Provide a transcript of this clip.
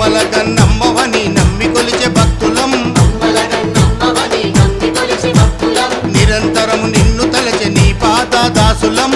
అమ్మలగన్నమ్మవని నమ్మి కొలిచే భక్తులం నిరంతరము నిన్ను తలచె నీ పాద దాసులం